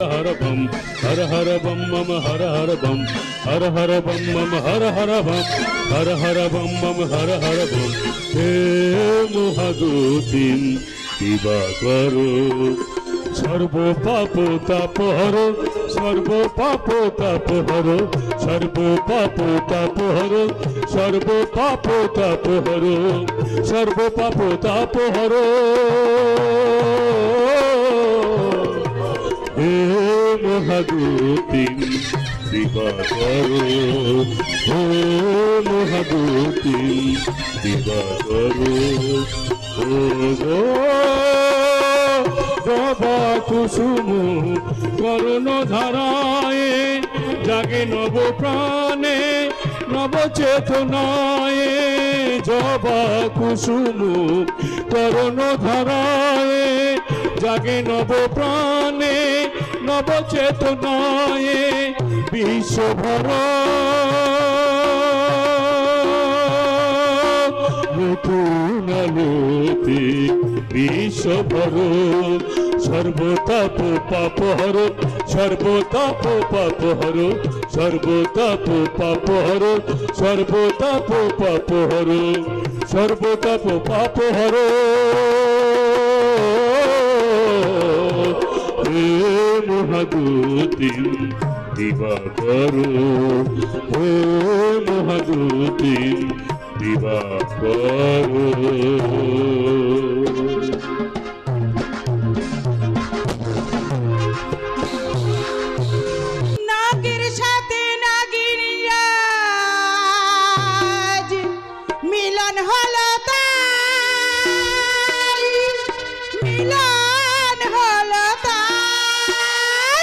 हर बम हर हर बम मम हर हर बम मम हर हर बम मम हर हर बम हे महागुतिम दिवाकर सर्व पाप ताप हर सर्व पाप ताप हर सर्व पाप ताप हर सर्व पाप ताप हर सर्व पाप ताप हर हे महागुतिम दिवाकर हे महागुतिम दिवाकर जबा कुसुम करुण धाराए जागे नव प्राणे नव चेतनाए जबा कुसुम करुण धाराए जागे नव प्राणे नव चेतनाए विश्वभर नतून आलोते विश्वभर सर्वताप पाप हर सर्वताप पाप हर सर्वताप पाप हर सर्वताप पाप हर सर्वताप पाप हर हे महागुतिम दिवाकर हे महागुतिम दिवाकर नागिर साथे नागिरियाज मिलन हलो ताई मिलन हलो ताई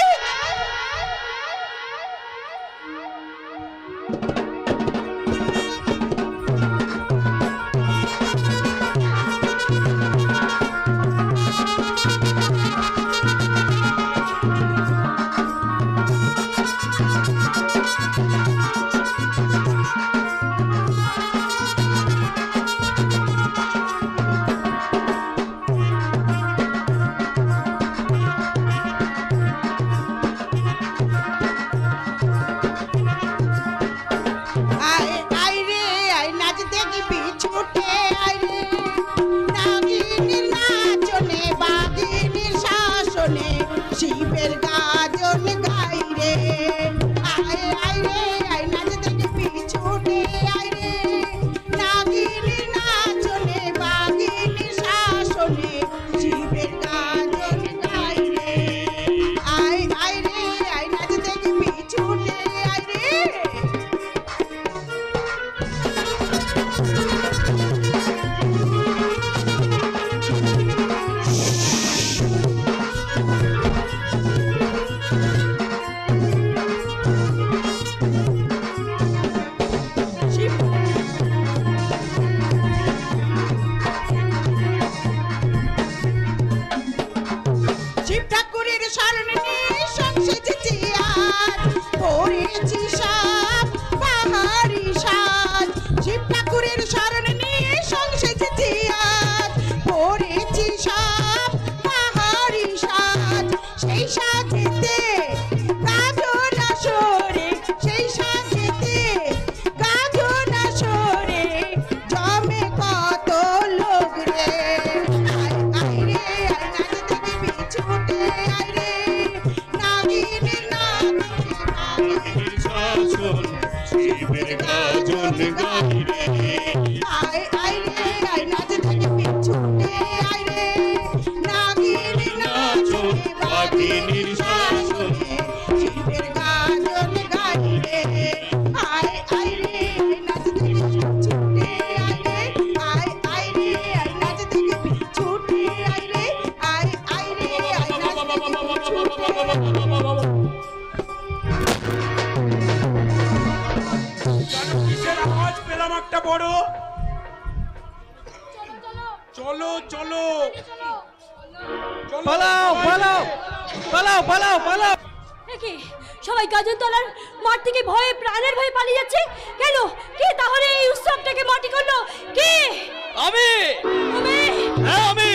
শিবের গাজন গাই রে আয় আয় রে আয় নাচ দেখি পিছুটে আয় রে নাগিনীর নাচনে বাগিনীর শাসনে শিবের গাজন গাই রে আয় আয় রে আয় নাচ দেখি পিছুটে আয় রে শিব ঠাকুরের শরণ নিয়ে সংসেজেছি আজ পড়েছি সব পাহাড়ি সাজ শিব ঠাকুরের শরণ নিয়ে সংসেজেছি আজ পড়েছি সব পাহাড়ি সাজ সেই সাজেতে গাজন আসরে সেই সাজেতে গাজন আসরে জমে কত লোক রে আয় আয় রে আয় নাচ দেখি পিছুটে আয় রে নাগিনীর নাগিনীর শাসন শিবের গাজন গাই রে আয় আয় রে আয় নাচ দেখি পিছুটে আয় রে নাগিনীর নাচনে বাগিনীর শাসনে শিবের গাজন গাই রে আয় আয় রে আয় নাচ দেখি পিছুটে আয় রে আয় আয় রে আয় নাচ দেখি পিছুটে আয় রে আয় আয় রে আয় নাচ দেখি কিসের আওয়াজ পেলাম একটা বড়? চলো চলো পালাও পালাও পালাও পালাও পালাও কি সবাই গাজনতলার মাঠ থেকে ভয়ে প্রাণের ভয়ে পালিয়ে যাচ্ছে কেন? কে তাহলে এই উৎসবটাকে মাটি করলো? কে? আমি তুমি? হ্যাঁ আমি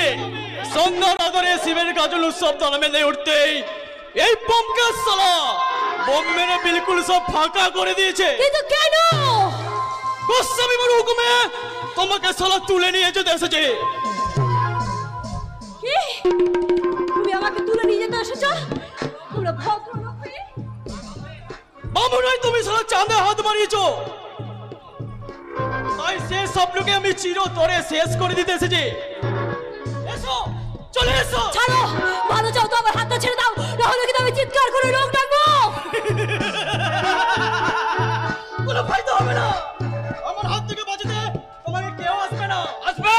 সন্ধ্যা নগরে শিবের গাজন উৎসব দলে মেলে উঠতেই এই বোমকে সালা বোম মেরে বিলকুল সব ফাঁকা করে দিয়েছে। কিন্তু কেন? গোস্বামী বাবুর হুকুমে তোমাকে সালা তুলে নিয়ে যেতে এসেছে। কি? তুমি আমাকে তুলে নিয়ে যেতে এসেছো? তোমরা ভদ্রলোক হয়ে? বাবু নয়, তুমি সালা চাঁদে হাত মারিয়েছো। তাই শেষ স্বপ্নকে আমি চিরতরে শেষ করে দিতে এসেছি। এসো, চলে এসো। ছাড়ো, ভালো চাও তো আমার হাতটা ছেড়ে দাও, নাহলে কিন্তু আমি চিৎকার করে লোক ডাকবো। কোনো ফায়দা হবে না, আমার হাত থেকে বাঁচাতে তোমাকে কেউ আসবে না। আসবে,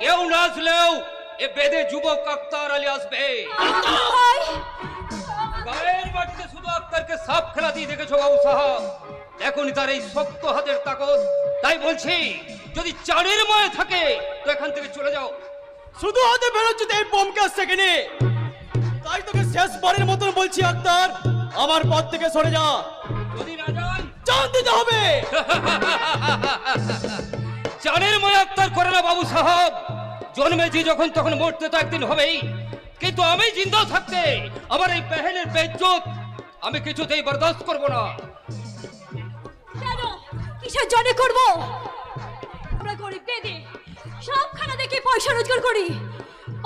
কেউ না আসলেও এ বেদে যুবক আক্তার আলী আসবে। ভাই, গায়ের মাটিতে শুধু আক্তারকে সাপ খেলা দিয়ে দেখেছো বাবু সাহেব, এখনই তার এই শক্ত হাতের তাকত। তাই বলছি, যদি চাঁদের মায় থাকে তো এখান থেকে চলে যাও। শুধু হাতে বেরোচ্ছে এই বোমকে সেকেন্ডে। তাই তোকে শেষবারের মতন বলছি আক্তার, আমার পথ থেকে সরে যা। যদি না যান, জান দিতে হবে। চাঁদের মায় আক্তার করে না বাবু সাহেব, জন্মেছি যখন তখন মরতে তো একদিন হবেই। কিন্তু আমি জিন্দা থাকতে আমার এই পেহেনের বেইজ্জত আমি কিছুতেই বরদাস্ত করব না। কেন? কিসের জন্য করবো? আমরা গরিব বেদে সবখানা দেখে পয়সা রোজগার করি,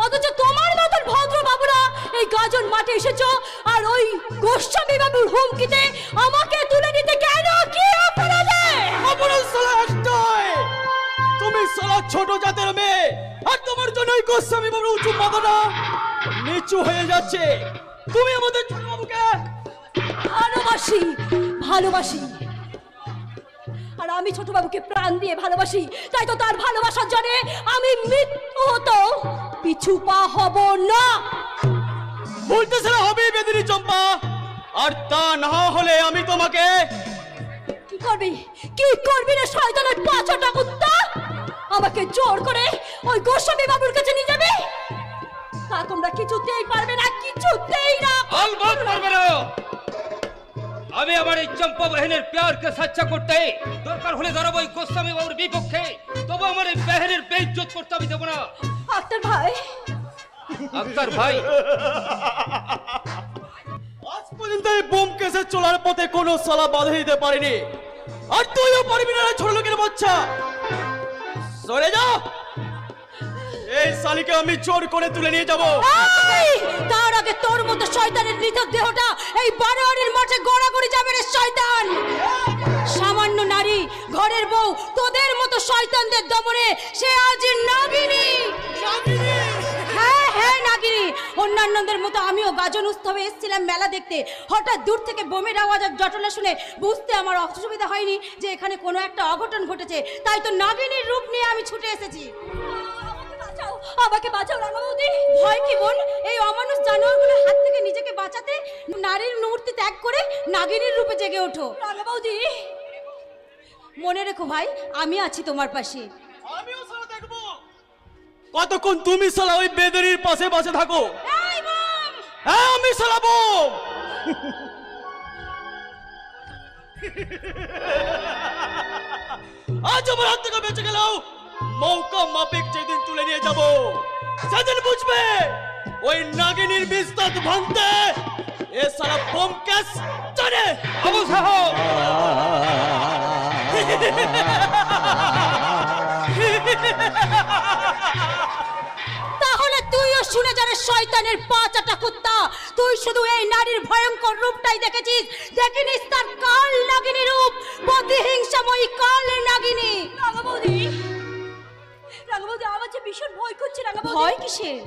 অথচ তোমার মতন ভদ্র বাবুরা এই গাজন মাঠে এসেছো আর ওই গোস্বামী বাবুর হুমকিতে আমাকে তুলে নিতে কেন? কি অপরাধে? অপরাধ সালা একটাই, তুমি সালা ছোট জাতের মেয়ে, আর তোমার জন্য ওই গোস্বামী বাবুর উঁচু মাথাটা নিচু হয়ে যাচ্ছে। তুমি আমাদের ছোট বাবুকে ভালোবাসি, ভালোবাসি, আর আমি ছোট বাবুকে প্রাণ দিয়ে ভালোবাসি। তাই তো তার ভালোবাসার জন্য আমি মৃত্যু হতো পিছু পা হব না। বলতে সালা হবে বেদিনী চম্পা, আর তা না হলে আমি তোমাকে কি করবি? কি করবি রে শয়তানের পাঁচটা কুত্তা? আমাকে জোর করে ওই গোস্বামী বাবুর কাছে নিয়ে যাবে? তা তোমরা কিছুতেই পারবে না, কিছুতেই না। আলবাত পারবে না। আমি আমার এই চম্পা বহিনের প্যারকে সাচ্চা করতে দরকার হলে দাঁড়াবো এই গোস্বামী বাবুর বিপক্ষে, তবু আমার এই বহিনের বেইজ্জত করতে আমি দেবো না। আক্তার ভাই, আক্তার ভাই, আজ পর্যন্ত এই বোম কেসে চলার পথে কোনো সালা বাধা দিতে পারিনি, আর তুইও পারবি না ছোট লোকের বাচ্চা। সরে যা, এই শালিকে আমি জোর করে তুলে নিয়ে যাব। এই, তার আগে তোর মতো শয়তানের নিথর দেহটা এই বারোয়ারির মাঠে গড়াগড়ি যাবে রে শয়তান। সামান্য নারী, ঘরের বউ, তোদের মতো শয়তানদের দমনে সে আজ নাগিনী। হ্যাঁ হ্যাঁ নাগিনী। অন্যান্যদের মতো আমিও গাজন উৎসবে এসেছিলাম মেলা দেখতে। হঠাৎ দূর থেকে বোমের আওয়াজ আর জটলা শুনে বুঝতে আমার অসুবিধা হয়নি যে এখানে কোনো একটা অঘটন ঘটেছে। তাই তো নাগিনীর রূপ নিয়ে আমি ছুটে এসেছি। আমাকে বাঁচাও রাঙা বৌদি। ভয় কি বোন? এই অমানুষ জানোয়ারগুলোর হাত থেকে নিজেকে বাঁচাতে নারীর মূর্তি ত্যাগ করে নাগিনীর রূপে জেগে ওঠো। রাঙা বৌদি, মনে রেখো ভাই, আমি আছি তোমার পাশে। আমিও সালা দেখবো কতক্ষণ তুমি সালা ওই বেদরির পাশে বসে থাকো। এই বোম! হ্যাঁ, আমি সালা বোম। আজ আমার হাত থেকে বেঁচে গেল, মৌকা মাফিক যেদিন তুলে নিয়ে যাব সেদিন বুঝবে ওই নাগিনীর বিস্তার ভাঙতে এ সারা বোম ক্যাশ জানে। বাবু সাহেব, তাহলে তুইও শুনে জানে শয়তানের পাঁচাটা কুত্তা। তুই শুধু এই নারীর ভয়ঙ্কর রূপটাই দেখেছিস, দেখিনিস তার কাল নাগিনী রূপ, প্রতিহিংসাময়ী কাল নাগিনী। রাঙাবৌদি, রাঙাবৌদি, আমার যে ভীষণ ভয় করছে রাঙাবৌদি। ভয় কিসের?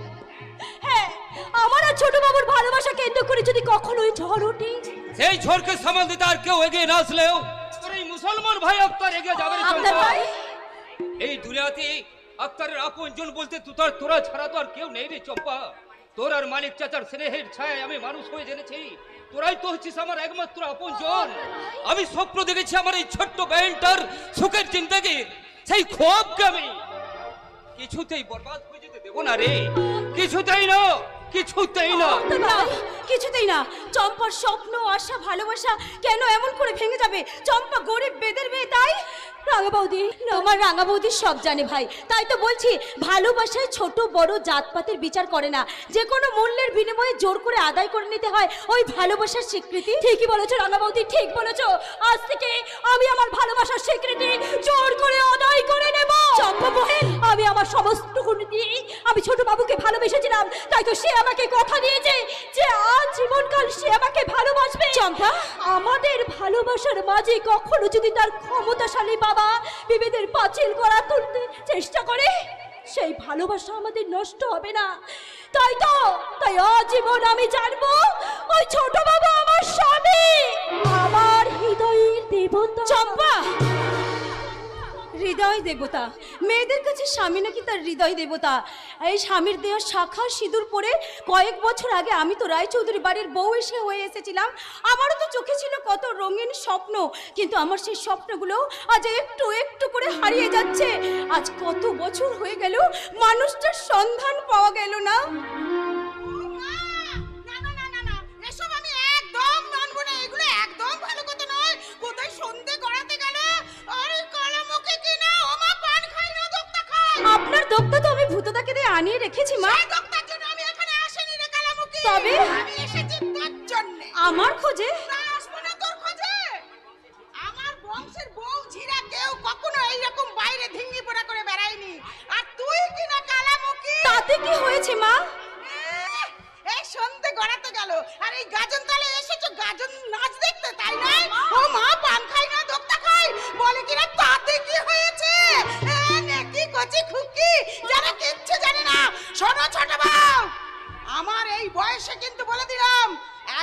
হ্যাঁ, আমার আর ছোট বাবুর ভালোবাসা কেন্দ্র করে যদি কখনোই ঝড় ওঠে, সেই ঝড়কে সামাল দিতে আর কেউ এগিয়ে না আসলেও তোর এই মুসলমান ভাই আক্তার এগিয়ে যাবে রে আপনার চম্পা। ভাই? এই দুনিয়াতে আক্তারের আপনজন বলতে তোরা ছাড়া তো আর কেউ নেই রে চম্পা। তোর আর মানিক চাচার স্নেহের ছায় আমি মানুষ হয়ে জেনেছি। তোরাই তো হচ্ছিস আমার একমাত্র আপনজন। আমি স্বপ্ন দেখেছি আমার এই ছোট্ট ব্যান্ডটার সুখের জিন্দগি, সেই খোয়াবকে আমি কিছুতেই বরবাদ হয়ে যেতে দেবো না রে, কিছুতেই না, কিছুতেই না। আপনার ভাই, কিছুতেই না। চম্পার স্বপ্ন, আশা, ভালোবাসা কেন এমন করে ভেঙে যাবে? চম্পা গরিব বেদের মেয়ে, তাই রাঙা বৌদি, আমার রাঙা বৌদি সব জানে ভাই। তাই তো বলছি, ভালোবাসায় ছোট বড় জাতপাতের বিচার করে না, যে কোনো মূল্যের বিনিময়ে জোর করে আদায় করে নিতে হয় ওই ভালোবাসার স্বীকৃতি। ঠিকই বলেছো রাঙা বৌদি, ঠিক বলেছো। আজ থেকে আমি আমার ভালোবাসার স্বীকৃতি জোর করে আদায় করে নেব। চম্পা বহেন, আমি আমার সমস্ত গুণ দিয়ে আমি ছোট বাবুকে ভালোবেসেছিলাম, তাই তো সে আমাকে কথা দিয়েছে যে আজ জীবনকাল সে আমাকে ভালোবাসবে। চম্পা, আমাদের ভালোবাসার মাঝে কখনো যদি তার ক্ষমতাশালী বাবা বিভেদের পাঁচিল করা তুলতে চেষ্টা করে, সেই ভালোবাসা আমাদের নষ্ট হবে না। তাই আজীবন আমি জানবো ওই ছোট বাবা আমার স্বামী, আমার হৃদয়ের দেবতা। চম্পা, হৃদয় দেবতা, মেয়েদের কাছে স্বামী নাকি তার হৃদয় দেবতা। এই স্বামীর দেওয়া শাখা সিঁদুর পরে কয়েক বছর আগে আমি তো রায়চৌধুরী বাড়ির বউ হয়ে এসেছিলাম। আমারও তো চোখে ছিল কত রঙিন স্বপ্ন, কিন্তু আমার সেই স্বপ্নগুলো আজ একটু একটু করে হারিয়ে যাচ্ছে। আজ কত বছর হয়ে গেল মানুষটার সন্ধান পাওয়া গেল না। এসব আমি একদম মানবো না, এগুলো একদম ভালো কথা নয়। কোথায় সন্ধে গড়াতে গেল, আরে কালামুখী কিনা ওমা পান খাই না দোক্তা খাই। আপনার দোক্তা তো আমি ভূতদাকে দিয়ে আনিয়ে রেখেছি মা। সেই দোক্তার জন্য আমি এখানে আসিনি রে কালামুখী। তবে আমি এসেছি তোর জন্য। আমার খোঁজে? না, আসবো না তোর খোঁজে। আমার বংশের বউ ঝিরা কেউ কখনো এইরকম বাইরে ধিঙ্গি পোড়া করে বেড়ায়নি, আর তুই কিনা কালামুখী। তাতে কি হয়েছে মা? এই সন্ধে গড়াতে গেল আর এই গাজন তালে এসেছো গাজন নাচ দেখতে, তাই না? ও মা, পান খাই না দোক্তা খাই বলে কিনা, তাতে কি হয়েছে? নেকি কচি খুকি যারা কিচ্ছু জানে না। শোনো ছোট বউ, আমার এই বয়সে কিন্তু বলে দিলাম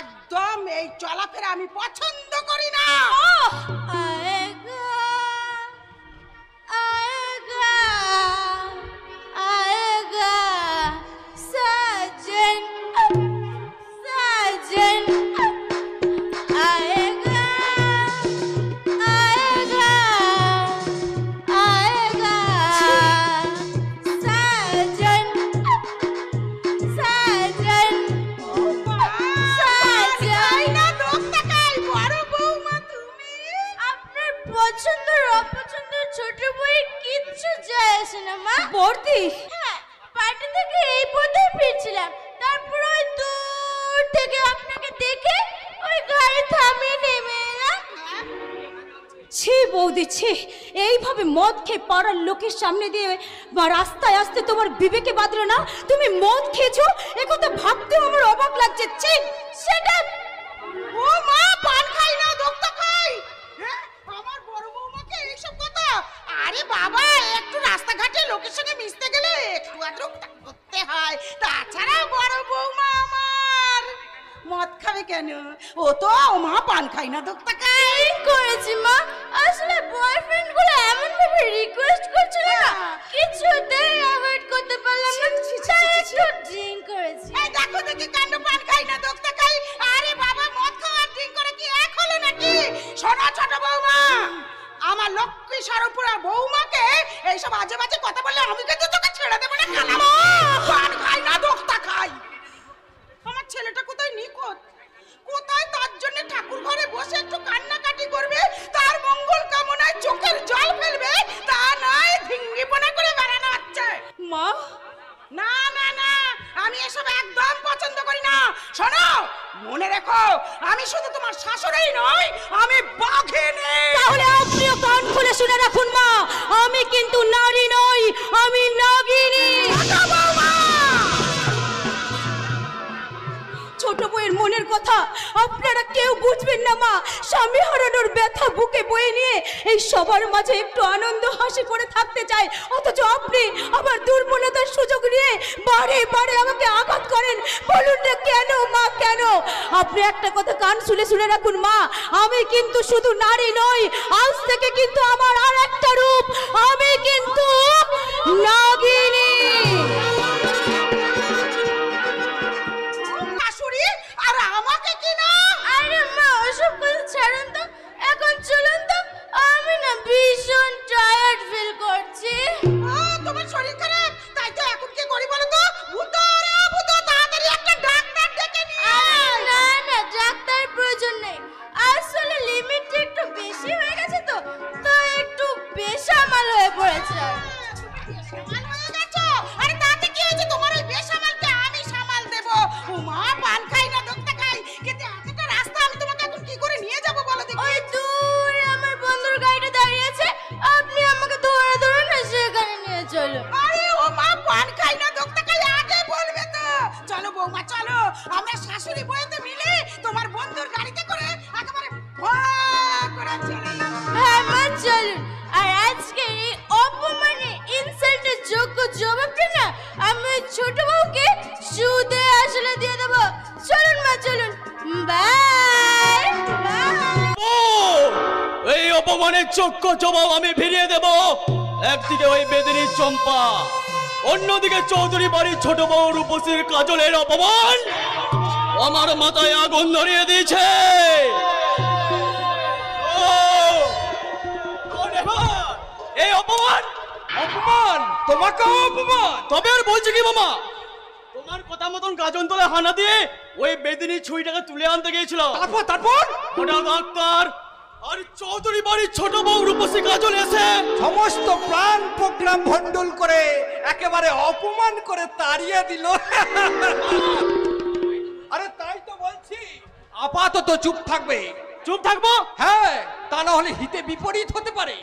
একদম এই চলাফেরা আমি পছন্দ করি না। এইভাবে মদ খেয়ে পাড়ার লোকের সামনে দিয়ে রাস্তায় আসতে তোমার বিবেকে বাঁধলো না? তুমি মদ খেয়েছো, একথা ভাবতেও আমার অবাক লাগছে। সেটা ও মা, পান খাই না দোক্তা খাই। আমার বড় বৌমাকে এইসব কথা? আরে বাবা, একটু রাস্তাঘাটে লোকের সঙ্গে মিশতে গেলে একটু আদ্র করতে হয়, তাছাড়া বড় বৌমা আমার মদ খাবে কেন? ও তো মা পান খাই না দোক্তা খাই করেছি মা। আসলে বয়ফ্রেন্ড গুলো এমন ভাবে রিকোয়েস্ট করছিল না, কিছুতেই অ্যাভয়েড করতে পারলাম না, তাই একটু ড্রিঙ্ক করেছি। এই দেখো দেখি কাণ্ড, পান খাই না দোক্তা খাই। আরে বাবা, মদ খাওয়া ড্রিঙ্ক করে কি এক হলো নাকি? শোনো ছোট বৌমা, আমার লক্ষ্মী সরপুরা বৌমাকে এইসব আজে বাজে কথা বললে আমি কিন্তু তোকে ছেড়ে দেবো না। কালাম পান খাই না দোক্তা খাই। আমার ছেলেটা কোথায় নিখোঁজ, কোথায় তার জন্য ঠাকুর ঘরে বসে একটু কান্নাকাটি করবে, তার মঙ্গল কামনায় চোখের জল ফেলবে, তা নয় ধিঙ্গিপনা করে বেড়ানো হচ্ছে। মা, না না না, আমি এসব একদম পছন্দ করি না। শোনো, মনে রেখো, আমি শুধু তোমার শাশুড়ি নই, আমি বাঘিনী। তাহলে আপনিও কান খুলে শুনে রাখুন মা, আমি কিন্তু নারী নই, আমি নাগিনী। ছোট বউয়ের মনের কথা আপনারা কেউ বুঝবেন না মা। স্বামী হারানোর ব্যথা বুকে বয়ে নিয়ে এই সবার মাঝে একটু আনন্দ হাসি করে থাকতে চাই, অথচ আপনি আমার দুর্বলতার সুযোগ নিয়ে বারে বারে আমাকে আঘাত করেন। বলুন না কেন মা, কেন? আপনি একটা কথা কান শুনে শুনে রাখুন মা, আমি কিন্তু শুধু নারী নই, আজ থেকে কিন্তু আমার আর একটা রূপ, আমি কিন্তু নাগিনী। আর আমাকে কি না? আরে মা, ওসব কথা ছাড়ুন তো, এখন চলুন তো, আমি না ভীষণ টায়ার্ড ফিল করছি। তোমার শরীর খারাপ, তাই তো এখন কি করি বলো তো? ভূত রে ভূত, তাড়াতাড়ি একটা ডাক্তার ডেকে নিয়ে আয়। আমরা শাশুড়ি বউতে মিলে তোমার বন্ধুর গাড়িতে করে একেবারে করে চলে এলাম। হ্যাঁ মা চলুন। আর আজকে এই অপমানে ইনসাল্টের যোগ্য জবাবটা না আমি ওই ছোট বউকে সুদে আসলে দিয়ে দেবো। চলুন মা চলুন, বাই বাই। এই অপমানের যোগ্য জবাব আমি ফিরিয়ে দেব। একদিকে ওই বেদিনী চম্পা, অন্যদিকে চৌধুরী বাড়ির ছোট বউ রূপসীর কাজলের অপমান আমার মাথায় আগুন ধরিয়ে দিয়েছে। এই অপমান অপমান, তোমাকেও অপমান। তবে আর বলছি কি মামা, তোমার কথা মতন গাজন তলে হানা দিয়ে ওই বেদিনী ছুরিটাকে তুলে আনতে গিয়েছিল। তারপর ওটা ডাক্তার আর চৌধুরী বাড়ির ছোট বউ রূপসী কাজল এসে সমস্ত প্রাণ প্রোগ্রাম ভণ্ডুল করে একেবারে অপমান করে তাড়িয়ে দিল। আরে তাই তো বলছি, আপাতত চুপ থাকবে। চুপ থাকবো? হ্যাঁ, তা না হলে হিতে বিপরীত হতে পারে।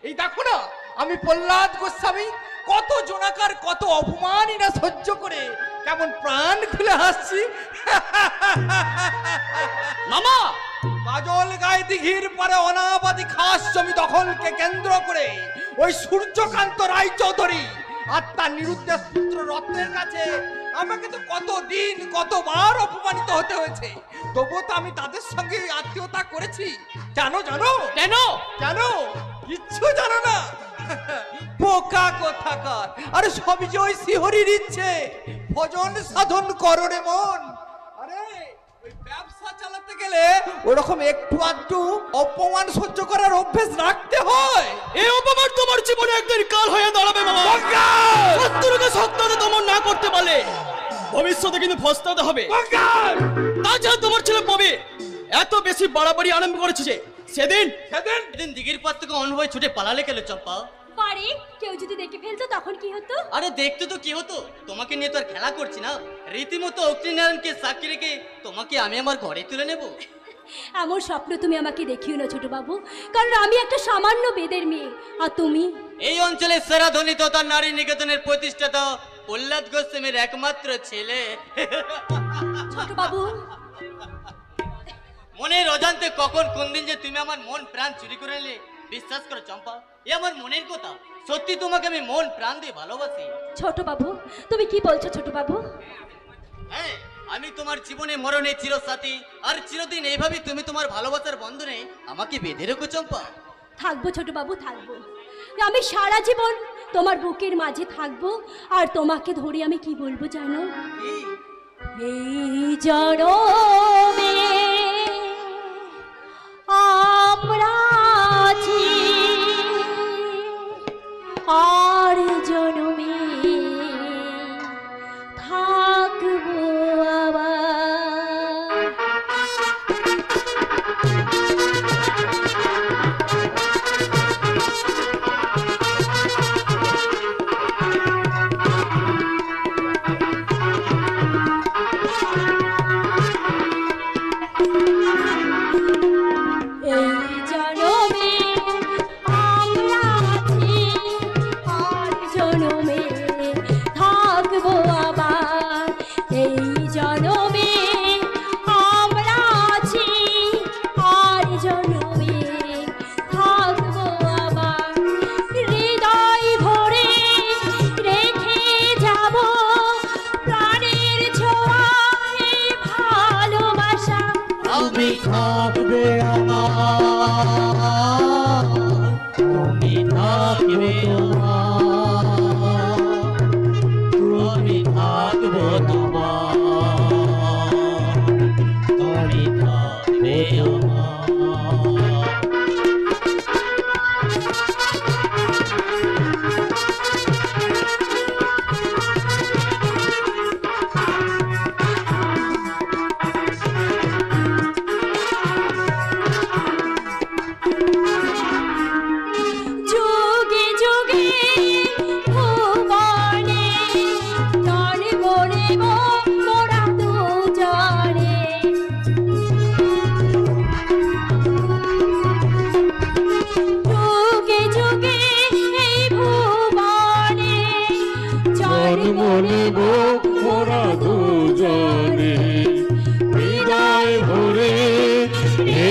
এই দেখো না, আমি প্রহ্লাদ গোস্বামী কত জোনাকার কত অপমানই না সহ্য করে কেমন প্রাণ খুলে হাসছি। মামা, কাজল গায়ে দিঘির পরে অনাবাদী খাস জমি দখলকে কেন্দ্র করে ওই সূর্যকান্ত রায়চৌধুরী আর তার নিরুদ্দেশ পুত্র রত্নের কাছে আমাকে তো কতদিন কতবার অপমানিত হতে হয়েছে, তবুও তো আমি তাদের সঙ্গে আত্মীয়তা করেছি। জানো জানো কেন? জানো? কিচ্ছু জানো না। বোকা কোথাকার। আরে সবই যে ওই শিহরির ইচ্ছে, ভজন সাধন করো রে মন। আরে ওই ব্যবসা চালাতে গেলে ওরকম একটু আধটু অপমান সহ্য করার অভ্যেস রাখতে হয়। এই অপমান তোমার জীবনে একদিন কাল হয়ে দাঁড়াবে মামা। শত্রুকে শত্রুতে দমন না করতে পারলে ভবিষ্যতে কিন্তু ফস্তাতে হবে। তাছাড়া তোমার ছেলে পবে এত বেশি বাড়াবাড়ি আরম্ভ করেছে যে সেদিন দিঘির পার থেকে অন হয়ে ছুটে পালালে কেন চম্পা? পারে কেউ যদি দেখে ফেলতো তখন কি হতো? আরে দেখতে তো কি হতো, তোমাকে নিয়ে তো আর খেলা করছি না। রীতিমতো অগ্নিনারায়ণকে সাক্ষী রেখে তোমাকে আমি আমার ঘরে তুলে নেব। এমন স্বপ্ন তুমি আমাকে দেখিও না ছোট বাবু, কারণ আমি একটা সামান্য বেদের মেয়ে আর তুমি এই অঞ্চলের সেরা ধনী তথা নারী নিকেতনের প্রতিষ্ঠাতা প্রহ্লাদ গোস্বামীর একমাত্র ছেলে। ছোট বাবু। মনের অজান্তে কখন কোন দিন যে তুমি আমার মন প্রাণ চুরি করে নিলে, বিশ্বাস করো চম্পা, এ আমার মনের কথা। সত্যি তোমাকে আমি মন প্রাণ দিয়ে ভালোবাসি। ছোট বাবু, তুমি কি বলছো ছোট বাবু? হ্যাঁ, আমি তোমার জীবনে মরণে চিরসাথী, আর চিরদিন এইভাবে তুমি তোমার ভালোবাসার বন্ধনে আমাকে বেঁধে রেখো চম্পা। থাকবো ছোট বাবু, থাকবো। আমি সারা জীবন তোমার বুকের মাঝে থাকবো। আর তোমাকে ধরে আমি কি বলবো জানো? এই জনমে আমরা আছি, আর জনমে থাকবো আবার।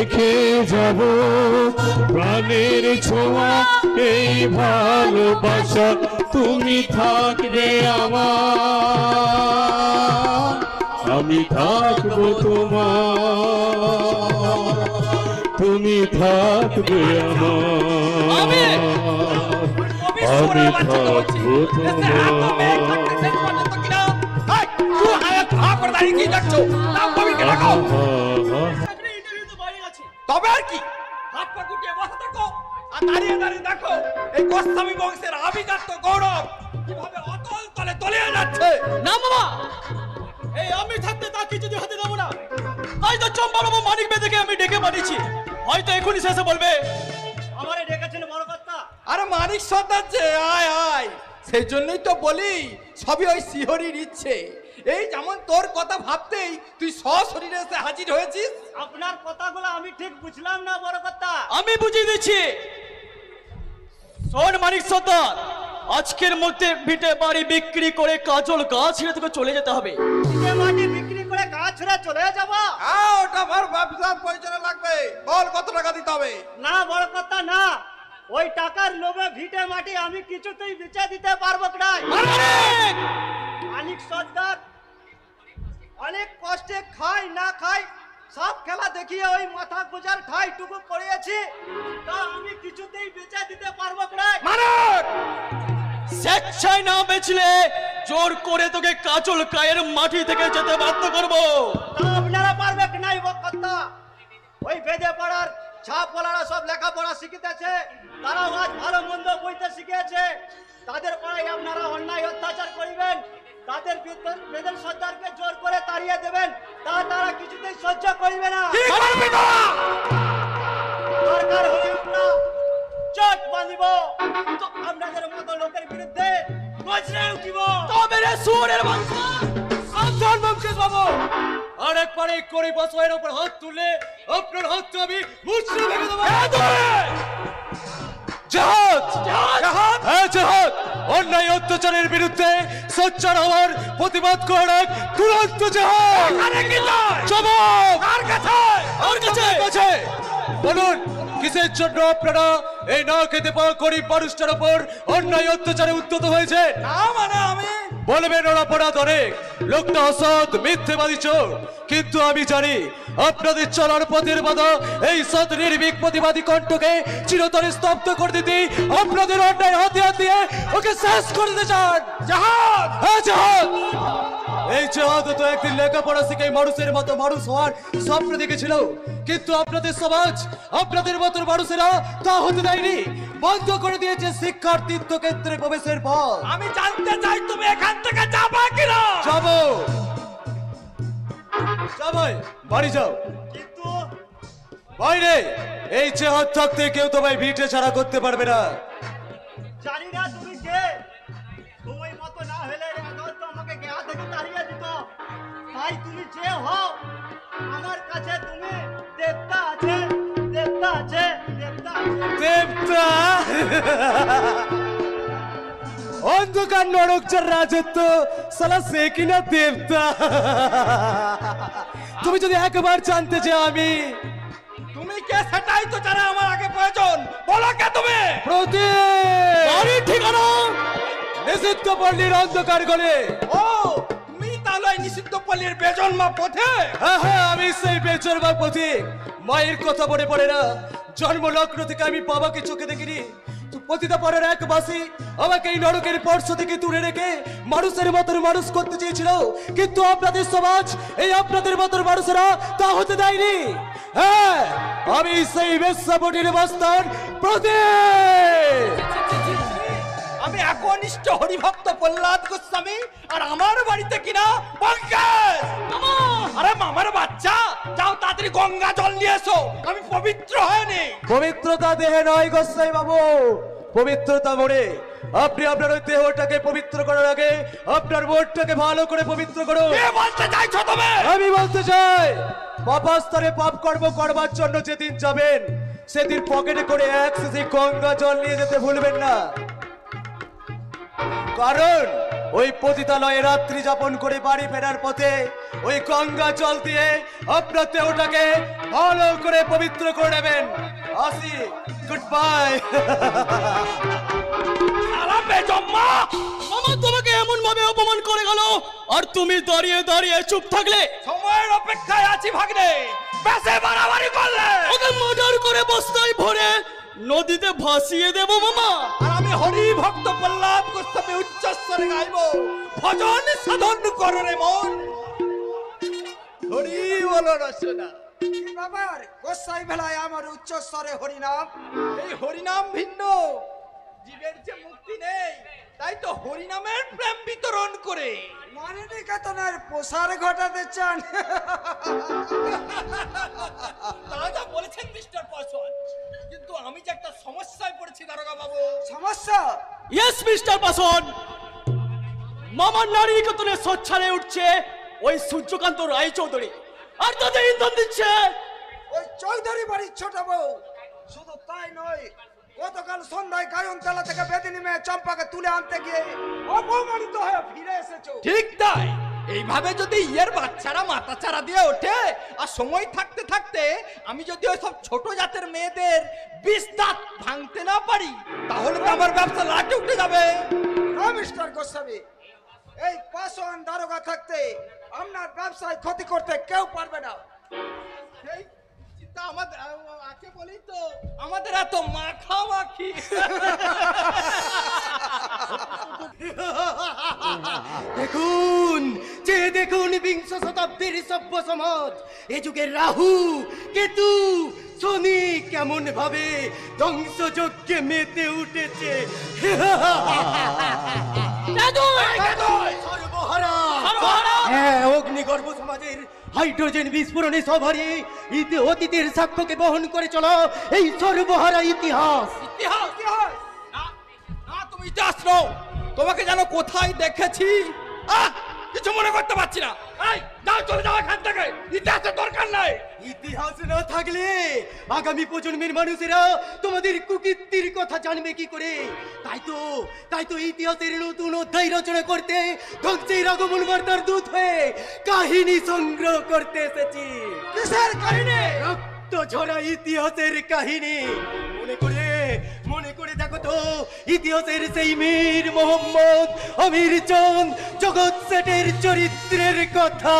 রেখে যাব প্রাণের ছোঁয়া এই ভালোবাসা তুমি থাকবে আমার আমি থাকবো তোমার তুমি থাকবে আমার আমি থাকবো তবে আর কি হাত পা গুটিয়ে বসে থাকো আর দাঁড়িয়ে দাঁড়িয়ে দেখো এই গোস্বামী বংশের আভিজাত্য গৌরব কিভাবে অতল তলে তলিয়ে যাচ্ছে। না মামা, এই আমি থাকতে তা কিছু হাতে দেবো না। তাই তো চম্পা বাবু মানিক বেদেকে আমি ডেকে পাঠিয়েছি, হয়তো এখনই শেষে বলবে আমারে ডেকেছেন বড় কথা। আরে মানিক সর্দার যে আয় আয়, সেই জন্যই তো বলি সবই ওই শিহরির ইচ্ছে। এই যেমন তোর কথা ভাবতেই তুই সশরীরে এসে হাজির হয়েছিস। আপনার কথাগুলো আমি ঠিক বুঝলাম না বড় কথা। আমি বুঝিয়ে দিচ্ছি। শোন মানিক সর্দার, আজকের মধ্যে ভিটে বাড়ি বিক্রি করে কাজল গাছ ছেড়ে তোকে চলে যেতে হবে। ভিটে মাটি বিক্রি করে গাছ ছেড়ে চলে যাবো? হ্যাঁ, ওটা আমার ব্যবসার প্রয়োজনে লাগবে। বল কত টাকা দিতে হবে? না বড় কথা না, ওই টাকার লোভে ভিটে মাটি আমি কিছুতেই বেচে দিতে পারবো না। মানিক সর্দার অনেক কষ্টে খাই না খাই সব খেলা দেখিয়ে ওই মাথা গুজার ঠাইটুকু পড়েছি, তা আমি কিছুতেই বেচে দিতে পারবো না। স্বেচ্ছায় না বেচলে জোর করে তোকে কাজল গায়ের মাটি থেকে যেতে বাধ্য করবো। তা আপনারা পারবে কি নাই কথা? ওই বেদে পড়ার ছাপওয়ালারা সব লেখাপড়া শিখিতেছে, তারা আজ ভালো মন্দ বইতে শিখেছে, তাদের পড়াই আপনারা অন্যায় অত্যাচার করিবেন, তাদের বেদের সর্দারকে জোর করে তাড়িয়ে দেবেন, তা তারা কিছুতেই সহ্য করিবে না। দরকার হলে আমরা চট বাঁধিব, তো আপনাদের মতো লোকের বিরুদ্ধে বজ্রে উঠিব। তবে রে সুরের বংশ সাবধান বংশেশ বাবু, আরেক পারে করি বসের উপর হাত তুলে আপনার হাতটা আমি মুচড়ে ভেঙে দেব। জাহাজ জাহাজ হ্যাঁ জাহাজ, অন্যায় অত্যাচারের বিরুদ্ধে সোচ্চার হওয়ার প্রতিবাদ করার তুরন্ত জাহাজ। জবাব কার কাছে? আমার কাছে। বলুন কিসের জন্য আপনারা এই না খেতে পাওয়া গরিব মানুষটার উপর অন্যায় অত্যাচারে উদ্যত হয়েছে? না মানে আমি বলবেন ওরা অপরাধ অনেক, লোকটা অসৎ মিথ্যেবাদী চোর, কিন্তু আমি জানি আপনাদের চলার পথের বাধা এই সৎ নির্ভীক প্রতিবাদী কণ্ঠকে চিরতরে স্তব্ধ করে দিতে আপনাদের অন্যায় হাতিয়ার দিয়ে ওকে শেষ করে দিতে চান। জাহাজ হ্যাঁ জাহাজ, এই জাহাজ তো একদিন লেখাপড়া শিখে মানুষের মতো মানুষ হওয়ার স্বপ্ন দেখেছিল, কিন্তু আপনাদের সমাজ আপনাদের মতো মানুষেরা তা হতে দেয়নি, বন্ধ করে দিয়েছে শিক্ষার তীর্থক্ষেত্রে প্রবেশের পথ। আমি জানতে চাই তুমি এখান থেকে যাবা কিনা? যাবো যাবই, বাড়ি যাও। কিন্তু বাইরে এই চেহার থাকতে কেউ তোমায় ভিটে ছাড়া করতে পারবে না। জানি না তুমি কে, তোমার মতো না হলে তো আমাকে গেয়া থেকে তাড়িয়ে দিত, তাই তুমি যে হও আমার কাছে তুমি দেবতা আছে, দেবতা আছে, দেবতা আছে। দেবতা অন্ধকার নরক যার রাজত্ব সালা সে কিনা দেবতা। তুমি যদি একবার জানতে যে আমি তুমি কে সেটাই তো জানা আমার আগে প্রয়োজন। বলো কে তুমি? বাড়ির ঠিকানা নিষিদ্ধ পল্লীর অন্ধকার গলে। ও তুমি তাহলে নিষিদ্ধ পল্লীর বেজন্মা পথে? হ্যাঁ হ্যাঁ, আমি সেই বেজন্মা পথিক। মায়ের কথা মনে পড়ে না? জন্ম লগ্ন থেকে আমি বাবাকে চোখে দেখিনি, পতিতা পাড়ার এক বাসী আমাকে এই নরকের স্পর্শ থেকে দূরে রেখে মানুষের মতন মানুষ করতে চেয়েছিল, কিন্তু আপনাদের সমাজ এই আপনাদের মতন মানুষেরা তা হতে দেয়নি। হ্যাঁ, আমি সেই বেশ্যাবটির বাস্তান প্রতীক। আমি একনিষ্ঠ হরিভক্ত প্রহ্লাদ গোস্বামী, আর আমার বাড়িতে কিনা পঙ্কজ। আরে মামার বাচ্চা, যাও তাড়াতাড়ি গঙ্গা জল নিয়ে এসো, আমি পবিত্র হয়নি। পবিত্রতা দেহে নয় গোস্বামী বাবু, পবিত্রতা মনে। আপনি আপনার ওই দেহটাকে পবিত্র করার আগে আপনার মনটাকে ভালো করে পবিত্র করুন। কে বলতে চাইছো তুমি? আমি বলতে চাই, পাপাস্তরে পাপ কর্ম করবার জন্য যেদিন যাবেন সেদিন পকেটে করে এক সিসি গঙ্গা জল নিয়ে যেতে ভুলবেন না, কারণ ওই পতিতালয়ে রাত্রি যাপন করে বাড়ি ফেরার পথে ওই গঙ্গা জল দিয়ে আপনার দেহটাকে ভালো করে পবিত্র করে নেবেন। আসি, গুড বাই। মামা তোমাকে এমন ভাবে অপমান করে গেল, আর তুমি দাঁড়িয়ে দাঁড়িয়ে চুপ থাকলে। সময়ের অপেক্ষায় আছি ভাগ্নে, বেশি বাড়াবাড়ি করলে ওকে মার্ডার করে বস্তায় ভরে নদীতে ভাসিয়ে দেব মামা। আর আমি হরি ভক্ত প্রহ্লাদ গোস্বামী উচ্চস্বরে গাইব, ভজন সাধন করো রে মন। হরি বলো রসনা। বাবার গোসাই বেলায় আমার উচ্চ স্তরে হরিনাম। এই হরিনাম ভিন্ন, জীবের যে মুক্তি নেই, তাই তো হরিনামের প্রেম বিতরণ করে মানে নিকেতনের প্রসার ঘটাতে চান। তারা যা বলেছেন মিস্টার পাসওয়ান, কিন্তু আমি যে একটা সমস্যায় পড়েছি দারোগা বাবু। সমস্যা? ইয়েস মিস্টার পাসওয়ান, মামার নারী নিকেতনে সচ্ছারে উঠছে ওই সূর্যকান্ত রায়চৌধুরী, আর তাদের ইন্ধন দিচ্ছে ওই চৌধুরী বাড়ির ছোট বউ। শুধু তাই নয়, গতকাল সন্ধ্যায় গায়নতলা থেকে বেদিনী মেয়ে চম্পাকে তুলে আনতে গিয়ে অপমানিত হয়ে ফিরে এসেছো। ঠিক তাই, এইভাবে যদি ইয়ের বাচ্চারা মাথা চারা দিয়ে ওঠে, আর সময় থাকতে থাকতে আমি যদি ওই সব ছোট জাতের মেয়েদের বিষ দাঁত ভাঙতে না পারি, তাহলে তো আমার ব্যবসা লাটে উঠে যাবে। না মিস্টার গোস্বামী, এই পাসওয়ান দারোগা থাকতে আপনার ব্যবসায় ক্ষতি করতে কেউ পারবে না। এই চিন্তা আমাদের আছে বলেই তো আমাদের এত মাখামাখি। দেখুন, যে দেখুন বিংশ শতাব্দীর সভ্য সমাজ, এ যুগের রাহু কেতু শনি কেমন ভাবে ধ্বংসযজ্ঞে মেতে উঠেছে। সর্বহারা, হ্যাঁ, অগ্নিগর্ভ সমাজের হাইড্রোজেন বিস্ফোরণে সবারই অতীতের সাক্ষ্যকে বহন করে চলা এই সর্বহারা ইতিহাস। ইতিহাস? না, না, তুমি ইতিহাস নও, তোমাকে যেন কোথায় দেখেছি। কিছু মনে করতে পারছি না। এই যাও, চলে যাও এখান থেকে, ইতিহাসের দরকার নাই। ইতিহাস না থাকলে আগামী প্রজন্মের মানুষেরা তোমাদের কুকীর্তির কথা জানবে কি করে? তাই তো ইতিহাসের নতুন অধ্যায় রচনা করতে ধ্বংসের আগমন বার্তার দূত হয়ে কাহিনী সংগ্রহ করতে এসেছি। কিসের কাহিনী? রক্ত ঝরা ইতিহাসের কাহিনী। মনে করে দেখো তো, ইতিহাসের সেই মীর মোহাম্মদ আমির চাঁদ জগৎ সেটের চরিত্রের কথা।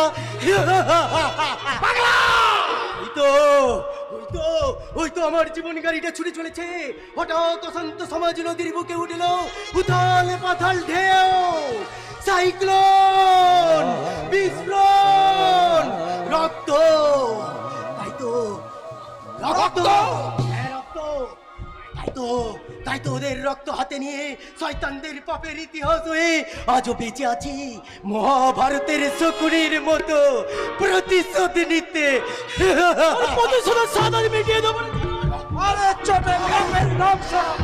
ওই তো আমার জীবন গাড়িটা ছুটে চলেছে, হঠাৎ অশান্ত সমাজ নদীর বুকে উঠল উথাল পাথাল ঢেউ, সাইক্লোন, বিস্ফোরণ, রক্ত। তাই তো ওদের রক্ত হাতে নিয়ে শয়তানদের পাপের ইতিহাস হয়ে আজও বেঁচে আছি মহাভারতের শকুনির মতো প্রতিশোধ নিতে। প্রতিশোধের সাদার মিটিয়ে দেবো। আরে চটে গ্রামের নাম সব।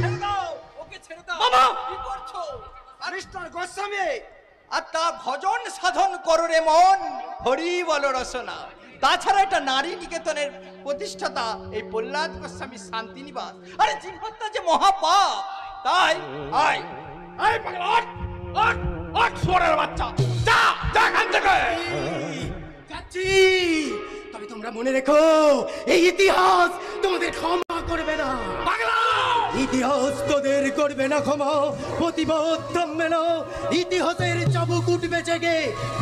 ছেড়ে দাও, ওকে ছেড়ে দাও। মামা! কি করছো? মিস্টার গোস্বামী, আর তা ভজন সাধন করো রে মন, হরি বলো রসনা। তাছাড়া এটা নারী নিকেতনের প্রতিষ্ঠাতা এই প্রহ্লাদ গোস্বামী শান্তিনিবাস। আরে জীবনটা যে মহাপাপ, তাই আয় আয় পাগল, আট সোরের বাচ্চা, যা যা এখান থেকে। যাচ্ছি, তবে তোমরা মনে রেখো, এই ইতিহাস তোমাদের ক্ষমা করবে না। পাগলা, ইতিহাস তোদের করবে না ক্ষমা, প্রতিবাদ থামবে না। ইতিহাসের চাবুক উঠবে জেগে,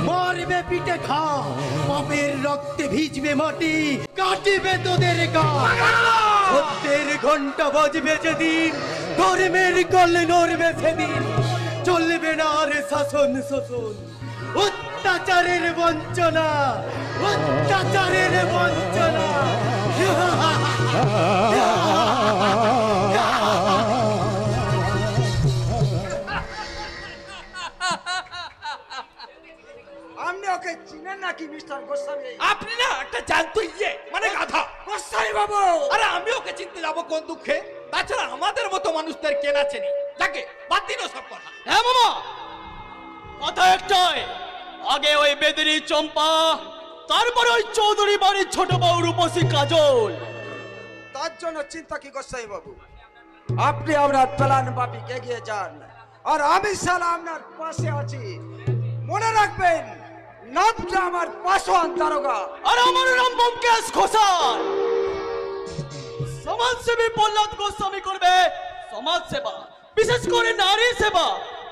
মারবে পিঠে খা, পাপের রক্তে ভিজবে মাটি, কাটিবে তোদের গা। সত্যের ঘন্টা বাজবে যেদিন, ধর্মের কল নড়বে সেদিন, চলবে না আর শাসন শোষণ, অত্যাচারের বঞ্চনা, অত্যাচারের বঞ্চনা। আপনি ওকে চিনেন নাকি মিস্টার গোস্বামী? আপনি না একটা জানতো ইয়ে মানে গাধা। গোস্বামী বাবু, আরে আমি ওকে চিনতে যাবো কোন দুঃখে? তাছাড়া আমাদের মতো মানুষদের কেনা চেনি, যাকে বাদ দিন সব কথা। হ্যাঁ মামা, কথা একটাই, আগে ওই বেদিনী চম্পা, তারপরে ওই চৌধুরী বাড়ির ছোট বউ রূপসী কাজল। তার জন্য চিন্তা কি গোস্বামী বাবু? আপনি আপনার প্ল্যান মাফিক এগিয়ে যান, আর আমি শালা আপনার পাশে আছি। মনে রাখবেন, নামটা আমার পাশোয়ান দারোগা। আর আমার নাম ব্যোমকেশ ঘোষাল। সমাজসেবী প্রহ্লাদ গোস্বামী করবে সমাজ সেবা, বিশেষ করে নারী সেবা।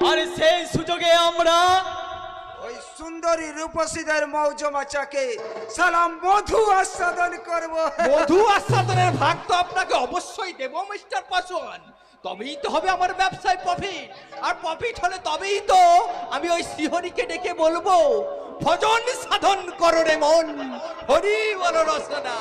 আর সেই সুযোগে আমরা ওই সুন্দরী রূপসীদের মৌজমাচাকে সালাম মধু আস্বাদন করব। মধু আস্বাদনের ভাগ তো আপনাকে অবশ্যই দেব মিস্টার পাসওয়ান। তবেই তো হবে আমার ব্যবসায় প্রফিট, আর প্রফিট হলে তবেই তো আমি ওই শ্রীহরিকে ডেকে বলবো, ভজন সাধন করো রে মন, হরি বল রসনা।